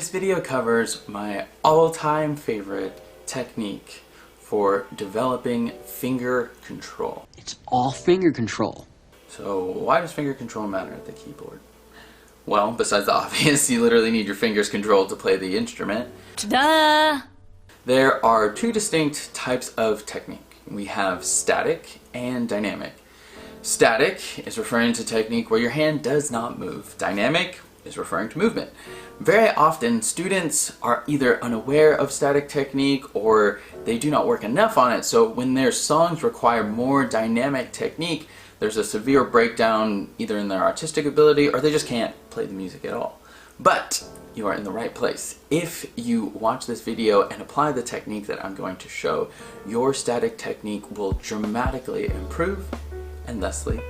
This video covers my all-time favorite technique for developing finger control. It's all finger control. So why does finger control matter at the keyboard? Well, besides the obvious, you literally need your fingers controlled to play the instrument. Ta-da! There are two distinct types of technique. We have static and dynamic. Static is referring to technique where your hand does not move. Dynamic is referring to movement. Very often, students are either unaware of static technique or they do not work enough on it, so when their songs require more dynamic technique, there's a severe breakdown either in their artistic ability or they just can't play the music at all. But you are in the right place. If you watch this video and apply the technique that I'm going to show, your static technique will dramatically improve, and thusly,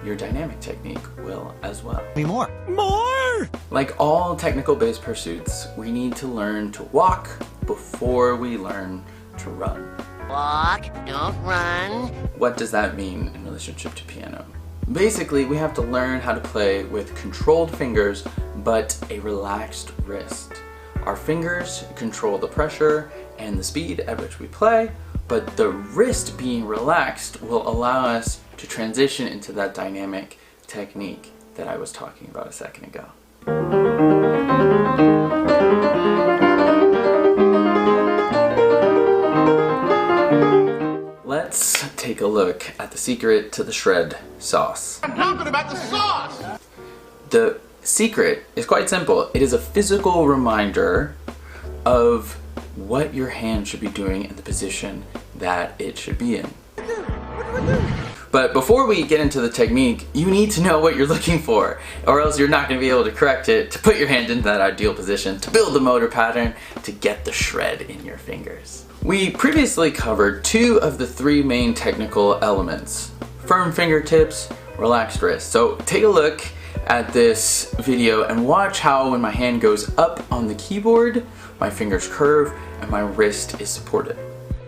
your dynamic technique will as well. More! Like all technical-based pursuits, we need to learn to walk before we learn to run. Walk, don't run. What does that mean in relationship to piano? Basically, we have to learn how to play with controlled fingers, but a relaxed wrist. Our fingers control the pressure and the speed at which we play, but the wrist being relaxed will allow us to transition into that dynamic technique that I was talking about a second ago. Let's take a look at the secret to the shred sauce. I'm talking about the sauce! The secret is quite simple. It is a physical reminder of what your hand should be doing in the position that it should be in. But before we get into the technique, you need to know what you're looking for, or else you're not going to be able to correct it, to put your hand in that ideal position, to build the motor pattern, to get the shred in your fingers. We previously covered two of the three main technical elements: firm fingertips, relaxed wrist. So take a look at this video and watch how when my hand goes up on the keyboard, my fingers curve and my wrist is supported.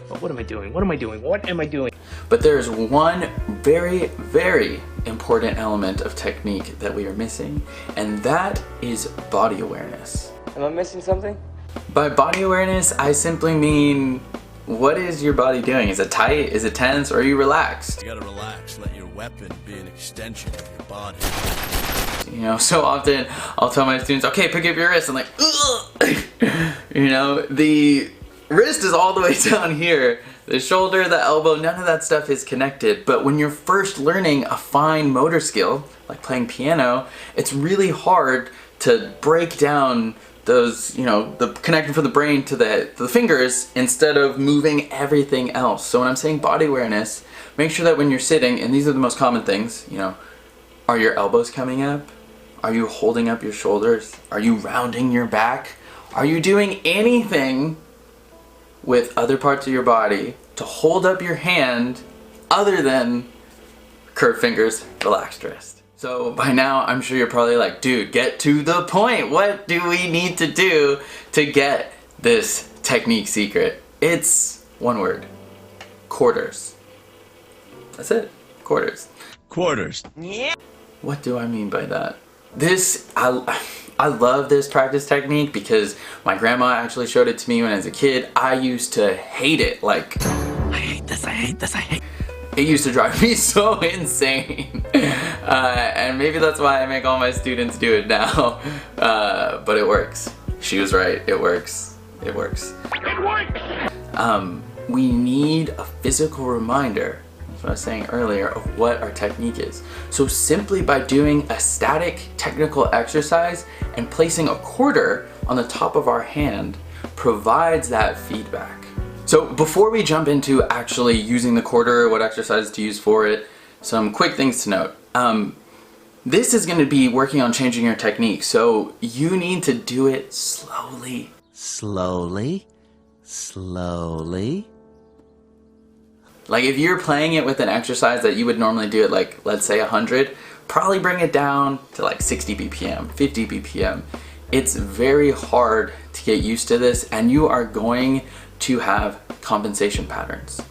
But what am I doing? What am I doing? What am I doing? But there's one very, very important element of technique that we are missing, and that is body awareness. Am I missing something? By body awareness, I simply mean, what is your body doing? Is it tight? Is it tense? Or are you relaxed? You gotta relax, let your weapon be an extension of your body. You know, so often I'll tell my students, okay, pick up your wrist. I'm like, ugh! You know, the wrist is all the way down here. The shoulder, the elbow, none of that stuff is connected. But when you're first learning a fine motor skill, like playing piano, it's really hard to break down those, you know, the connection from the brain to the fingers instead of moving everything else. So when I'm saying body awareness, make sure that when you're sitting, and these are the most common things, you know, are your elbows coming up? Are you holding up your shoulders? Are you rounding your back? Are you doing anything with other parts of your body to hold up your hand other than curved fingers, relaxed wrist? So by now, I'm sure you're probably like, dude, get to the point. What do we need to do to get this technique secret? It's one word: quarters. That's it, quarters. Quarters. Yeah. What do I mean by that? I love this practice technique because my grandma actually showed it to me when I was a kid. I used to hate it. Like, I hate this, I hate this, I hate. It used to drive me so insane. And maybe that's why I make all my students do it now. But it works. She was right, it works. It works. It works! We need a physical reminder, that's what I was saying earlier, of what our technique is. So simply by doing a static technical exercise and placing a quarter on the top of our hand provides that feedback. So before we jump into actually using the quarter, what exercises to use for it, some quick things to note. This is going to be working on changing your technique, so you need to do it slowly. Slowly. Slowly. Like if you're playing it with an exercise that you would normally do at like, let's say 100, probably bring it down to like 60 BPM, 50 BPM. It's very hard to get used to this, and you are going to have compensation patterns.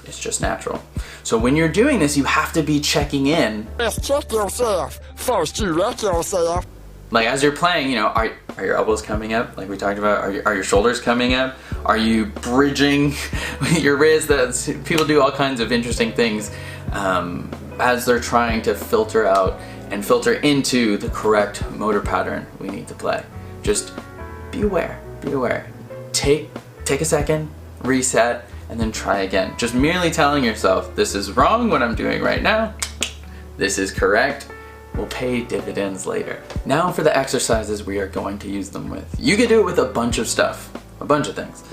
It's just natural. So when you're doing this, you have to be checking in. Just check yourself. First you wreck yourself. Like as you're playing, you know, are your elbows coming up like we talked about? Are your shoulders coming up? Are you bridging your wrist? People do all kinds of interesting things as they're trying to filter out and filter into the correct motor pattern we need to play. Just be aware, be aware. Take a second, reset, and then try again. Just merely telling yourself, this is wrong what I'm doing right now, this is correct, will pay dividends later. Now for the exercises we are going to use them with. You can do it with a bunch of stuff, a bunch of things,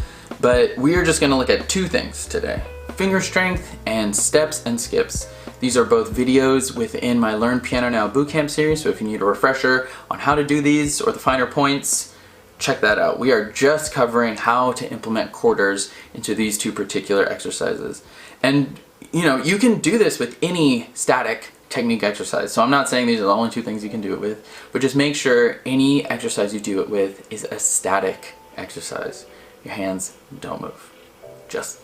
but we are just gonna look at two things today. Finger strength and steps and skips. These are both videos within my Learn Piano Now bootcamp series, so if you need a refresher on how to do these or the finer points, check that out. We are just covering how to implement quarters into these two particular exercises. And you know, you can do this with any static technique exercise. So I'm not saying these are the only two things you can do it with, but just make sure any exercise you do it with is a static exercise. Your hands don't move. Just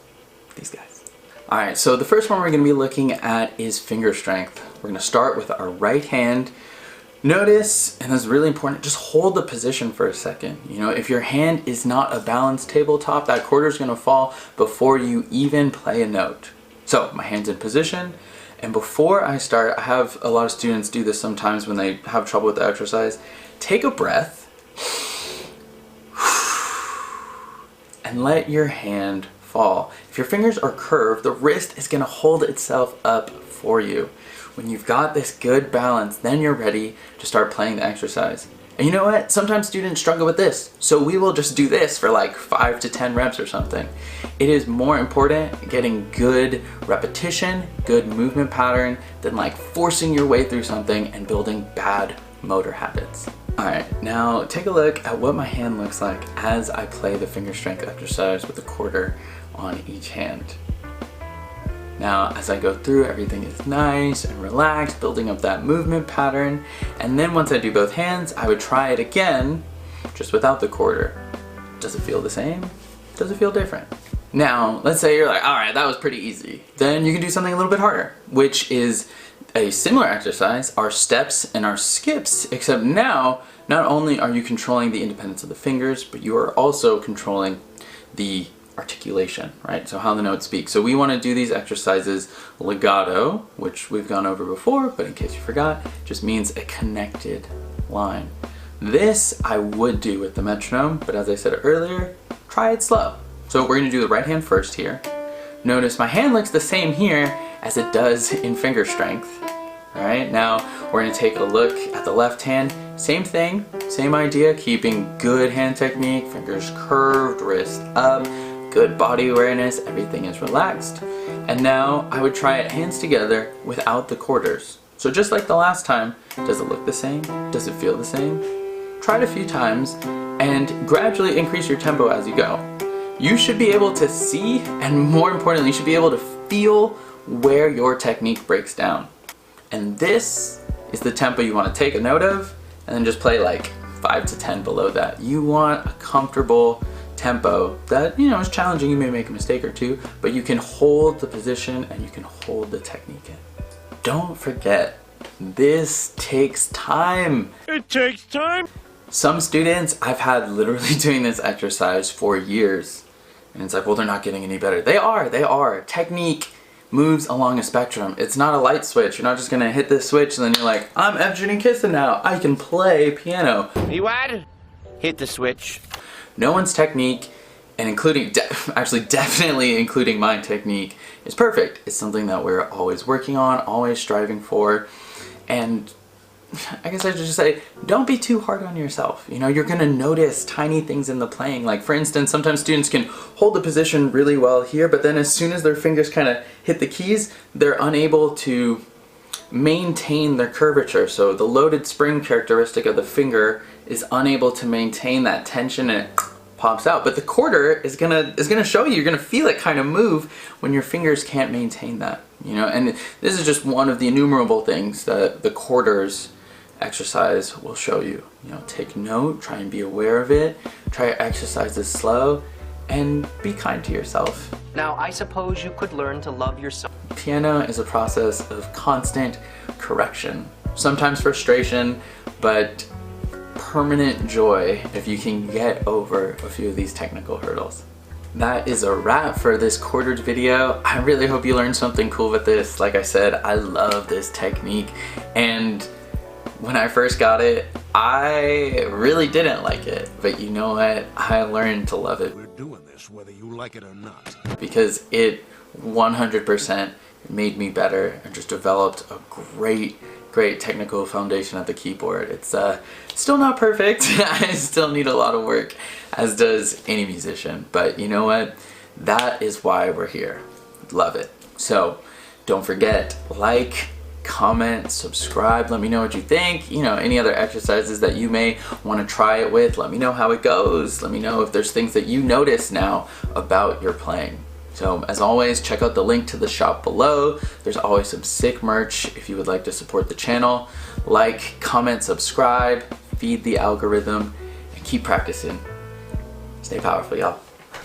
these guys. All right, so the first one we're gonna be looking at is finger strength. We're gonna start with our right hand. Notice, and this is really important, just hold the position for a second. You know, if your hand is not a balanced tabletop, that quarter is gonna fall before you even play a note. So my hand's in position, and before I start, I have a lot of students do this sometimes when they have trouble with the exercise. Take a breath and let your hand fall. If your fingers are curved, the wrist is gonna hold itself up for you. When you've got this good balance, then you're ready to start playing the exercise. And you know what? Sometimes students struggle with this, so we will just do this for like 5 to 10 reps or something. It is more important getting good repetition, good movement pattern, than like forcing your way through something and building bad motor habits. All right, now take a look at what my hand looks like as I play the finger strength exercise with a quarter on each hand. Now, as I go through, everything is nice and relaxed, building up that movement pattern. And then once I do both hands, I would try it again, just without the quarter. Does it feel the same? Does it feel different? Now, let's say you're like, all right, that was pretty easy. Then you can do something a little bit harder, which is a similar exercise, our steps and our skips, except now, not only are you controlling the independence of the fingers, but you are also controlling the articulation, right? So how the notes speak. So we want to do these exercises legato, which we've gone over before, but in case you forgot, just means a connected line. This I would do with the metronome, but as I said earlier, try it slow. So we're going to do the right hand first here. Notice my hand looks the same here as it does in finger strength. All right, now we're going to take a look at the left hand. Same thing, same idea, keeping good hand technique, fingers curved, wrist up, good body awareness, everything is relaxed. And now I would try it hands together without the quarters. So just like the last time, does it look the same? Does it feel the same? Try it a few times and gradually increase your tempo as you go. You should be able to see, and more importantly, you should be able to feel where your technique breaks down. And this is the tempo you want to take a note of, and then just play like 5 to 10 below that. You want a comfortable tempo that, you know, is challenging. You may make a mistake or two, but you can hold the position and you can hold the technique in. Don't forget, this takes time. It takes time. Some students I've had literally doing this exercise for years, and it's like, well, they're not getting any better. They are. Technique moves along a spectrum. It's not a light switch. You're not just gonna hit this switch and then you're like, I'm F. Judy Kissin now. I can play piano. You what? Hit the switch. No one's technique, and including, definitely including my technique, is perfect. It's something that we're always working on, always striving for, and I guess I should just say, don't be too hard on yourself. You know, you're gonna notice tiny things in the playing. Like for instance, sometimes students can hold the position really well here, but then as soon as their fingers kind of hit the keys, they're unable to maintain their curvature. So the loaded spring characteristic of the finger is unable to maintain that tension and it pops out. But the quarter is gonna show you, you're gonna feel it kind of move when your fingers can't maintain that. You know, and this is just one of the innumerable things that the quarters exercise will show you. You know, take note, try and be aware of it, try to exercise this slow, and be kind to yourself. Now, I suppose you could learn to love yourself. Piano is a process of constant correction, sometimes frustration, but permanent joy if you can get over a few of these technical hurdles. That is a wrap for this quartered video. I really hope you learned something cool with this. Like I said, I love this technique, and when I first got it, I really didn't like it, but you know what? I learned to love it. We're doing this whether you like it or not. Because it 100% made me better and just developed a great technical foundation at the keyboard. It's still not perfect. I still need a lot of work, as does any musician, but you know what? That is why we're here. Love it. So don't forget, like, comment, subscribe, let me know what you think. You know, any other exercises that you may want to try it with, let me know how it goes. Let me know if there's things that you notice now about your playing. So as always, check out the link to the shop below. There's always some sick merch if you would like to support the channel. Like, comment, subscribe, feed the algorithm, and keep practicing. Stay powerful, y'all.